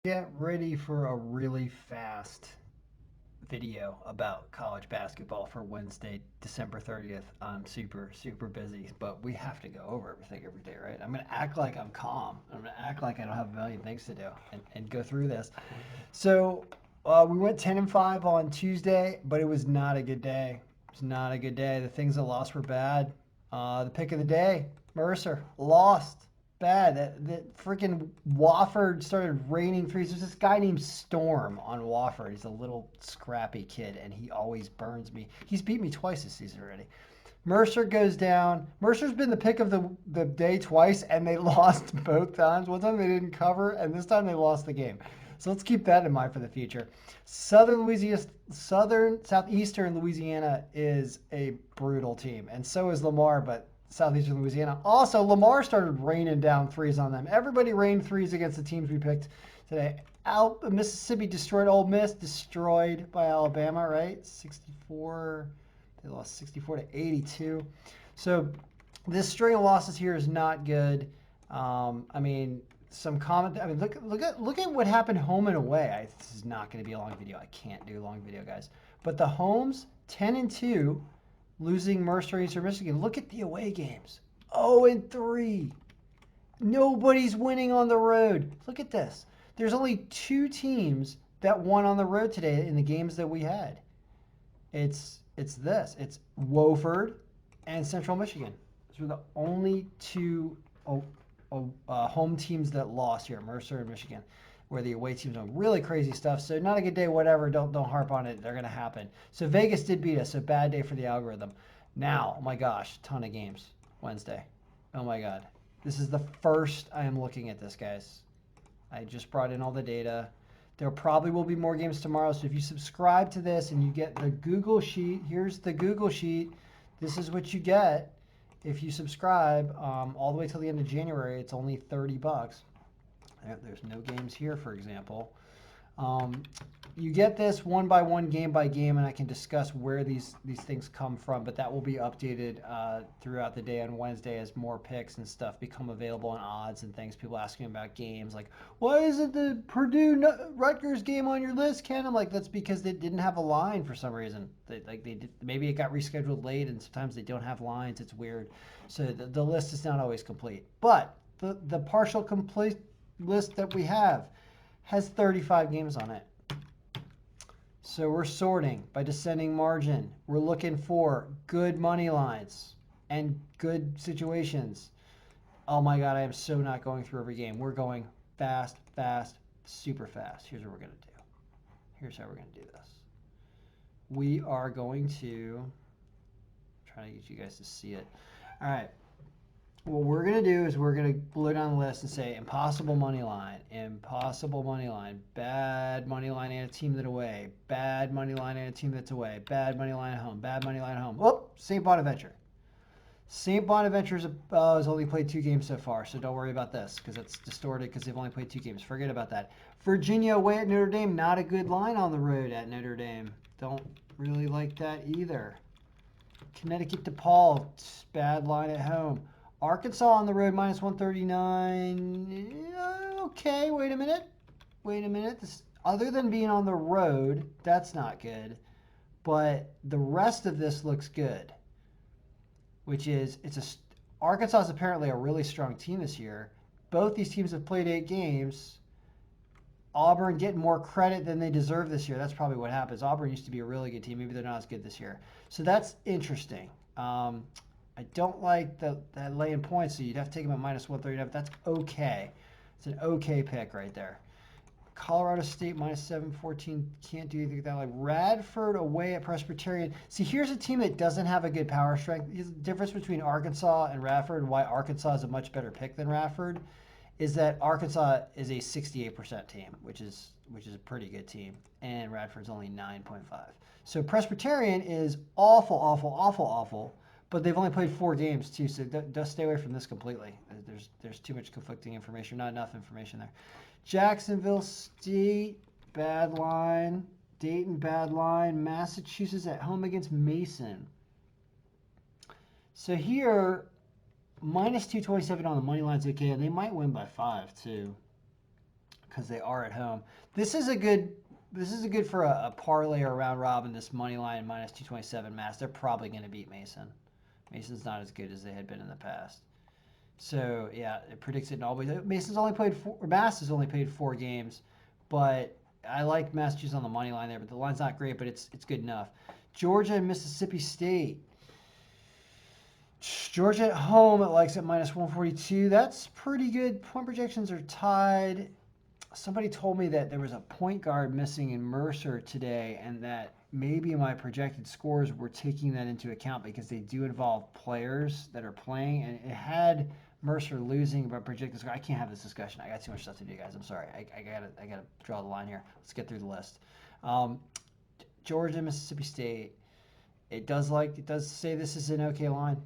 Get ready for a really fast video about college basketball for Wednesday, December 30th. I'm super, super busy, but we have to go over everything every day, right? I'm going to act like I'm calm. I'm going to act like I don't have a million things to do and go through this. So we went 10-5 on Tuesday, but it was not a good day. It was not a good day. The things that lost were bad. The pick of the day, Mercer, lost. Bad. That freaking Wofford started raining threes. There's this guy named Storm on Wofford. He's a little scrappy kid, and he always burns me. He's beat me twice this season already. Mercer goes down. Mercer's been the pick of the day twice, and they lost both times. One time they didn't cover, and this time they lost the game. So let's keep that in mind for the future. Southeastern Louisiana is a brutal team, and so is Lamar, but Southeastern Louisiana. Also, Lamar started raining down threes on them. Everybody rained threes against the teams we picked today. Mississippi destroyed Ole Miss, destroyed by Alabama, right? 64. They lost 64 to 82. So this string of losses here is not good. I mean, some comment. I mean, look at what happened home and away. This is not going to be a long video. I can't do a long video, guys. But the homes 10-2, losing Mercer, Eastern Michigan. Look at the away games. 0-3. Nobody's winning on the road. Look at this. There's only two teams that won on the road today in the games that we had. It's this. It's Wofford and Central Michigan. Those were the only two home teams that lost here, Mercer and Michigan, where the away teams doing really crazy stuff. So not a good day, whatever. Don't harp on it. They're going to happen. So Vegas did beat us. So bad day for the algorithm. Now, oh my gosh, ton of games Wednesday. Oh my God. This is the first I am looking at this, guys. I just brought in all the data. There probably will be more games tomorrow. So if you subscribe to this and you get the Google Sheet, here's the Google Sheet. This is what you get if you subscribe all the way till the end of January. It's only $30. There's no games here, for example. You get this one by one, game by game, and I can discuss where these things come from, but that will be updated throughout the day on Wednesday as more picks and stuff become available and odds and things. People asking about games like, why isn't the Purdue-Rutgers game on your list, Ken? I'm like, that's because they didn't have a line for some reason. Maybe it got rescheduled late, and sometimes they don't have lines. It's weird. So the list is not always complete. But the partial complete list that we have has 35 games on it. So we're sorting by descending margin. We're looking for good money lines and good situations. Oh my God, I am so not going through every game. We're going fast, super fast. Here's what we're going to do. Here's how we're going to do this. We are going to try to get you guys to see it. All right. What we're going to do is we're going to blow down the list and say impossible money line, bad money line and a team that's away, bad money line and a team that's away, bad money line at home, bad money line at home. Oh, St. Bonaventure. St. Bonaventure has only played 2 games so far, so don't worry about this because it's distorted because they've only played 2 games. Forget about that. Virginia away at Notre Dame, not a good line on the road at Notre Dame. Don't really like that either. Connecticut DePaul, bad line at home. Arkansas on the road, minus 139. Okay, wait a minute. This, other than being on the road, that's not good. But the rest of this looks good, which is Arkansas is apparently a really strong team this year. Both these teams have played 8 games. Auburn getting more credit than they deserve this year. That's probably what happens. Auburn used to be a really good team. Maybe they're not as good this year. So that's interesting. I don't like that laying points, so you'd have to take them at minus 139. That's okay. It's an okay pick right there. Colorado State minus 714. Can't do anything with that. Like Radford away at Presbyterian. See, here's a team that doesn't have a good power strength. The difference between Arkansas and Radford, and why Arkansas is a much better pick than Radford, is that Arkansas is a 68% team, which is a pretty good team, and Radford's only 9.5. So Presbyterian is awful. But they've only played 4 games too, so just stay away from this completely. There's too much conflicting information, not enough information there. Jacksonville State, bad line. Dayton, bad line. Massachusetts at home against Mason. So here, minus 227 on the money line's okay, and they might win by 5 too. because they are at home. This is a good. This is a good for a parlay or round robin. This money line minus 227 Mass. They're probably going to beat Mason. Mason's not as good as they had been in the past. So yeah, it predicts it in all ways. Mason's only played four, or Mass has only played 4 games, but I like Massachusetts on the money line there. But the line's not great, but it's good enough. Georgia and Mississippi State. Georgia at home, it likes at minus 142. That's pretty good. Point projections are tied. Somebody told me that there was a point guard missing in Mercer today, and that maybe my projected scores were taking that into account because they do involve players that are playing, and it had Mercer losing but projected score. I can't have this discussion. I got too much stuff to do, guys. I'm sorry. I gotta draw the line here. Let's get through the list. Georgia, Mississippi State. It does say this is an okay line.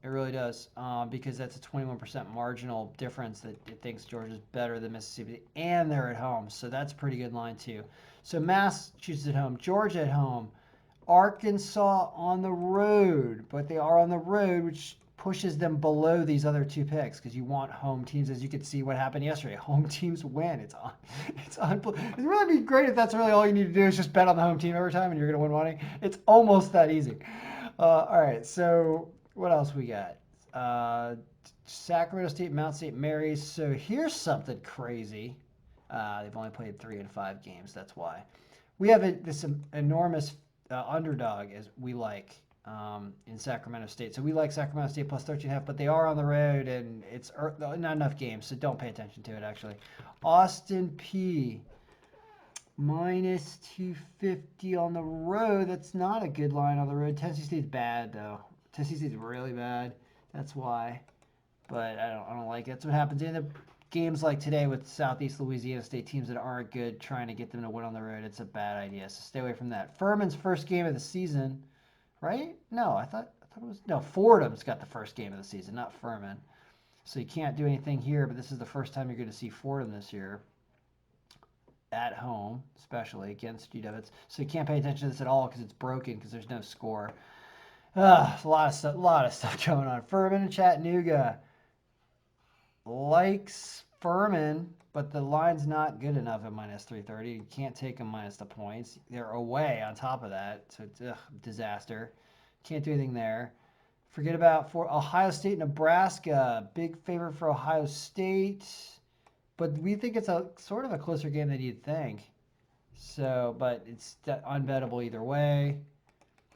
It really does, because that's a 21% marginal difference that it thinks Georgia's better than Mississippi, and they're at home, so that's a pretty good line too. So Massachusetts at home, Georgia at home, Arkansas on the road, but they are on the road, which pushes them below these other 2 picks because you want home teams. As you could see what happened yesterday, home teams win. It'd really be great if that's really all you need to do is just bet on the home team every time and you're going to win money. It's almost that easy. All right, so what else we got? Sacramento State, Mount St. Mary's. So here's something crazy. They've only played 3 and 5 games. That's why. We have this enormous underdog as we like in Sacramento State. So we like Sacramento State plus 13.5, but they are on the road and it's not enough games, so don't pay attention to it actually. Austin P minus 250 on the road. That's not a good line on the road. Tennessee State's bad though. Tennessee State's really bad. That's why. But I don't like it. That's what happens in the games like today with Southeast Louisiana State teams that aren't good, trying to get them to win on the road. It's a bad idea. So stay away from that. Furman's first game of the season, right? No, I thought it was Fordham's got the first game of the season, not Furman. So you can't do anything here, but this is the first time you're going to see Fordham this year. At home, especially against UW. So you can't pay attention to this at all because it's broken because there's no score. A lot of stuff going on. Furman and Chattanooga likes Furman, but the line's not good enough at minus 330. You can't take them minus the points. They're away on top of that, so it's disaster. Can't do anything there. Forget about for Ohio State, Nebraska. Big favorite for Ohio State, but we think it's a sort of a closer game than you'd think. So, but it's unbettable either way.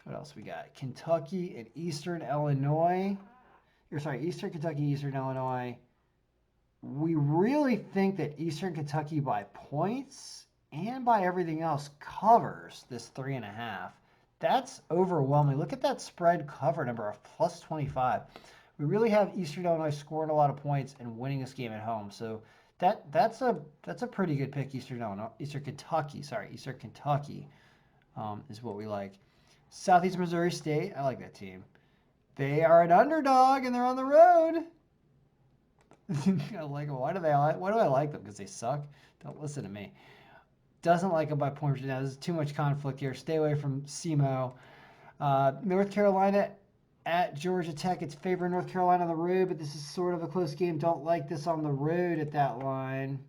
What else we got? Kentucky and Eastern Illinois. Eastern Kentucky, Eastern Illinois. We really think that Eastern Kentucky by points and by everything else covers this 3.5. That's overwhelming. Look at that spread cover number of plus 25. We really have Eastern Illinois scoring a lot of points and winning this game at home. So that's a pretty good pick. Eastern Kentucky is what we like. Southeast Missouri State, I like that team. They are an underdog and they're on the road. I like them. Why do I like them? Because they suck? Don't listen to me. Doesn't like them by points. Now there's too much conflict here. Stay away from SEMO. North Carolina at Georgia Tech. It's favoring North Carolina on the road, but this is sort of a close game. Don't like this on the road at that line.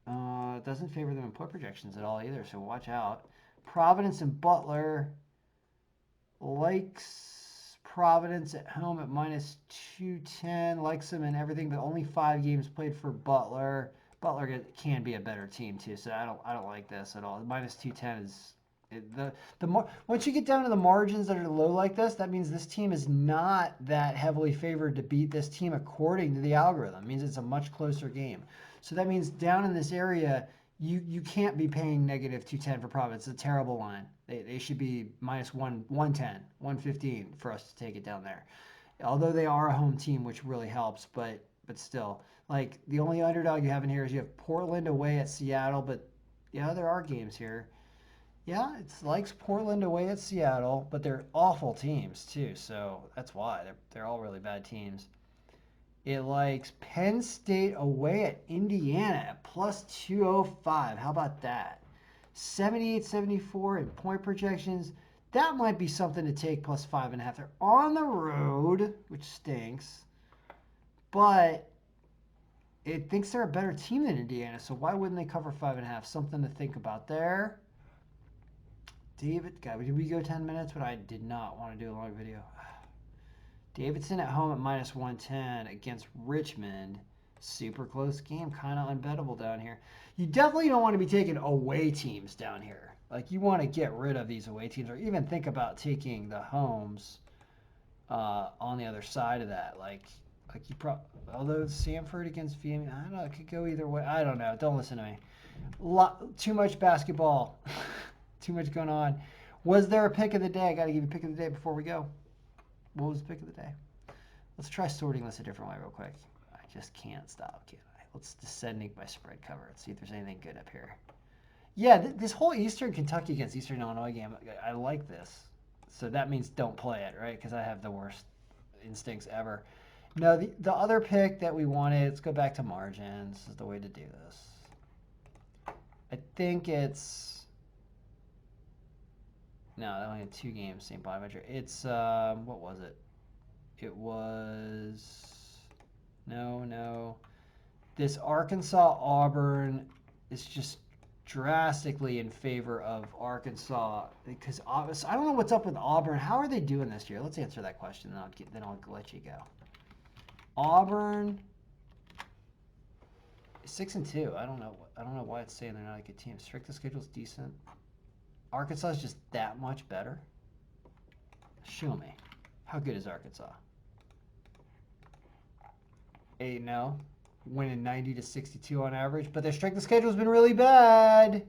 It doesn't favor them in point projections at all either, so watch out. Providence and Butler likes Providence at home at minus 210. Likes them in everything, but only 5 games played for Butler. Butler can be a better team too, so I don't like this at all. Minus 210 is once you get down to the margins that are low like this, that means this team is not that heavily favored to beat this team according to the algorithm. It means it's a much closer game. So that means down in this area, you can't be paying negative 210 for Providence. It's a terrible line. They should be minus 110, 115 for us to take it down there. Although they are a home team, which really helps, but still. Like, the only underdog you have in here is you have Portland away at Seattle, but yeah, there are games here. Yeah, it's likes Portland away at Seattle, but they're awful teams too, so that's why. They're all really bad teams. It likes Penn State away at Indiana at plus 205. How about that? 78-74 in point projections. That might be something to take plus 5.5. They're on the road, which stinks. But it thinks they're a better team than Indiana, so why wouldn't they cover 5.5? Something to think about there. David, God, did we go 10 minutes? But I did not want to do a long video. Davidson at home at minus 110 against Richmond. Super close game, kind of unbettable down here. You definitely don't want to be taking away teams down here. Like, you want to get rid of these away teams, or even think about taking the homes on the other side of that. Like you probably, although Samford against VMU, I don't know, it could go either way. I don't know. Don't listen to me. Too much basketball. Too much going on. Was there a pick of the day? I got to give you a pick of the day before we go. What was the pick of the day? Let's try sorting this a different way real quick. I just can't stop, can I? Let's descending by spread cover. Let's see if there's anything good up here. Yeah, this whole Eastern Kentucky against Eastern Illinois game, I like this. So that means don't play it, right? Because I have the worst instincts ever. No, the other pick that we wanted, let's go back to margins. This is the way to do this. I think it's... No, I only had 2 games, same body measure. It's, what was it? It was... No. This Arkansas-Auburn is just drastically in favor of Arkansas because I don't know what's up with Auburn. How are they doing this year? Let's answer that question, then I'll let you go. Auburn 6-2. I don't know why it's saying they're not a good team. Strength of schedule is decent. Arkansas is just that much better. Show me. How good is Arkansas? 8-0. Winning 90-62 on average, but their strength of schedule has been really bad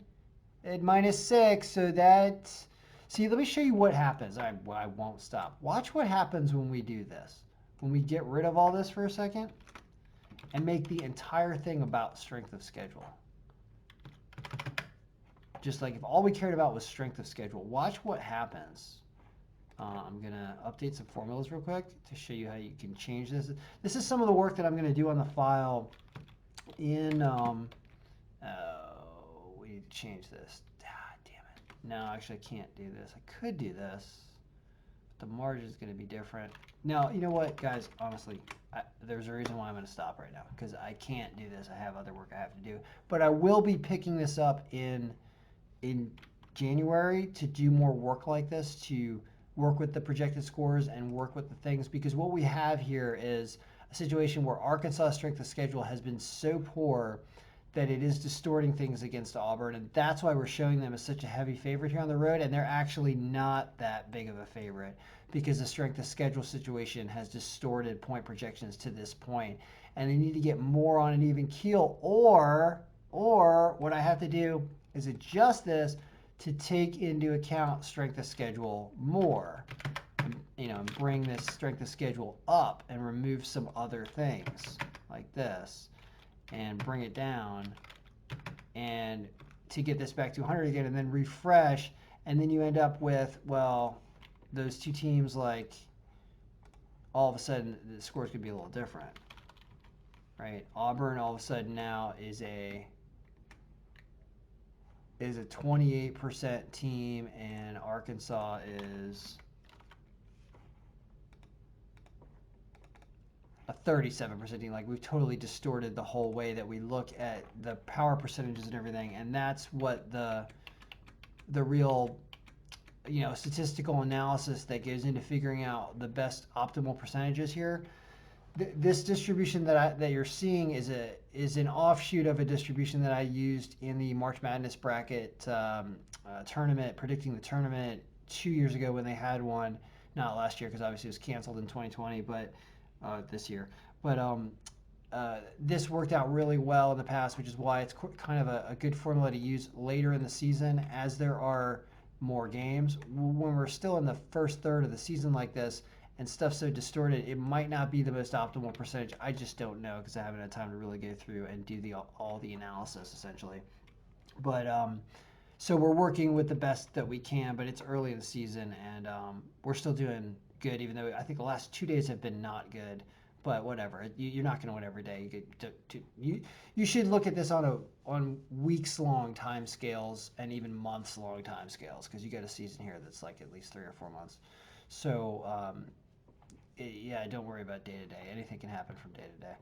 at -6. So that, see, let me show you what happens. I won't stop. Watch what happens when we do this. When we get rid of all this for a second and make the entire thing about strength of schedule. Just like if all we cared about was strength of schedule. Watch what happens. I'm going to update some formulas real quick to show you how you can change this. This is some of the work that I'm going to do on the file in, we need to change this. Ah, damn it. No, actually I can't do this. I could do this, but the margin is going to be different. No, you know what, guys, honestly, there's a reason why I'm going to stop right now, because I can't do this. I have other work I have to do, but I will be picking this up in January to do more work like this, to work with the projected scores and work with the things, because what we have here is a situation where Arkansas strength of schedule has been so poor that it is distorting things against Auburn, and that's why we're showing them as such a heavy favorite here on the road, and they're actually not that big of a favorite because the strength of schedule situation has distorted point projections to this point, and they need to get more on an even keel, or what I have to do is adjust this to take into account strength of schedule more, and bring this strength of schedule up and remove some other things like this and bring it down and to get this back to 100 again and then refresh, and then you end up with, well, those two teams, like, all of a sudden the scores could be a little different, right? Auburn all of a sudden now is a 28% team, and Arkansas is a 37% team. Like, we've totally distorted the whole way that we look at the power percentages and everything, and that's what the real, statistical analysis that goes into figuring out the best optimal percentages here. This distribution that you're seeing is an offshoot of a distribution that I used in the March Madness bracket tournament, predicting the tournament 2 years ago when they had one. Not last year, because obviously it was canceled in 2020, but this year. But this worked out really well in the past, which is why it's kind of a good formula to use later in the season as there are more games. When we're still in the first third of the season like this, and stuff so distorted, it might not be the most optimal percentage. I just don't know, because I haven't had time to really go through and do all the analysis, essentially. But so we're working with the best that we can, but it's early in the season, and we're still doing good, even though I think the last 2 days have been not good. But whatever, you're not going to win every day. You should look at this on weeks-long time scales and even months-long time scales, because you got a season here that's like at least 3 or 4 months. So yeah, don't worry about day to day. Anything can happen from day to day.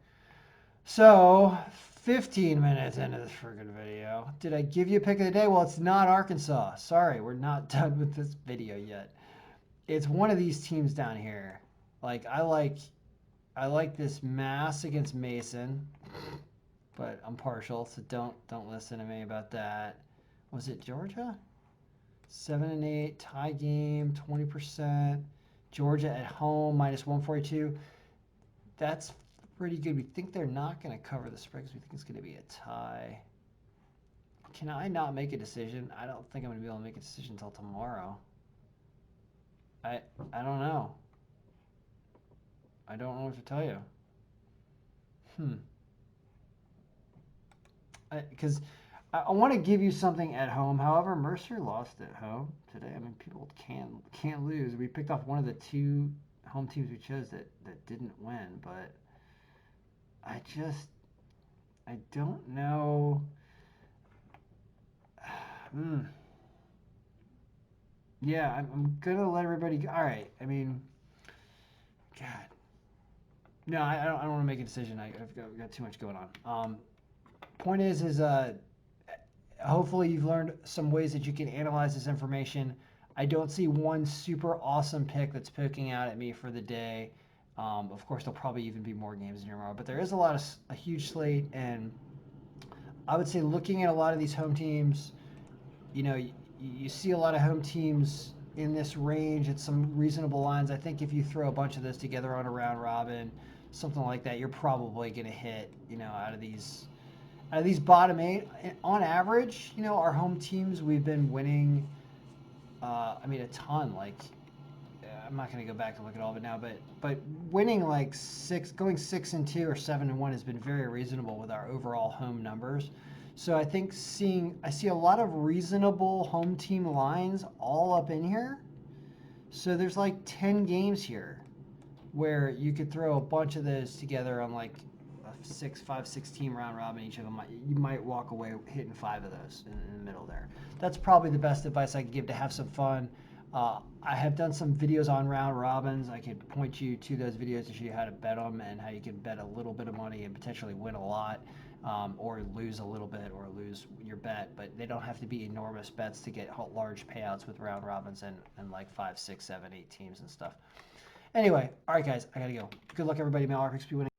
So, 15 minutes into this freaking video. Did I give you a pick of the day? Well, it's not Arkansas. Sorry, we're not done with this video yet. It's one of these teams down here. Like I like this Mass against Mason, but I'm partial, so don't listen to me about that. Was it Georgia? 7-8 tie game, 20%. Georgia at home minus 142. That's pretty good. We think they're not going to cover the spread because we think it's going to be a tie. Can I not make a decision? I don't think I'm going to be able to make a decision until tomorrow. I don't know. I don't know what to tell you. Because I want to give you something at home. However, Mercer lost at home today. I mean, people can't lose. We picked off one of the two home teams we chose that didn't win, but I don't know. Yeah, I'm gonna let everybody go. All right. I mean, God. No, I don't want to make a decision. I've got too much going on. Point is hopefully you've learned some ways that you can analyze this information. I don't see one super awesome pick that's poking out at me for the day. Of course, there'll probably even be more games in tomorrow, but there is a huge slate, and I would say looking at a lot of these home teams, you see a lot of home teams in this range at some reasonable lines. I think if you throw a bunch of those together on a round robin, something like that, you're probably going to hit, out of these bottom 8. On average, our home teams, we've been winning, a ton. Like, I'm not going to go back and look at all of it now, but winning like 6, going 6-2 or 7-1 has been very reasonable with our overall home numbers. So I think I see a lot of reasonable home team lines all up in here. So there's like 10 games here where you could throw a bunch of those together on like a 5-6 team round robin. Each of them, you might walk away hitting 5 of those in the middle there. That's probably the best advice I could give to have some fun. I have done some videos on round robins. I could point you to those videos to show you how to bet them and how you can bet a little bit of money and potentially win a lot, or lose a little bit or lose your bet. But they don't have to be enormous bets to get large payouts with round robins and like 5, 6, 7, 8 teams and stuff. Anyway, all right, guys, I got to go. Good luck, everybody. May all our picks be winning.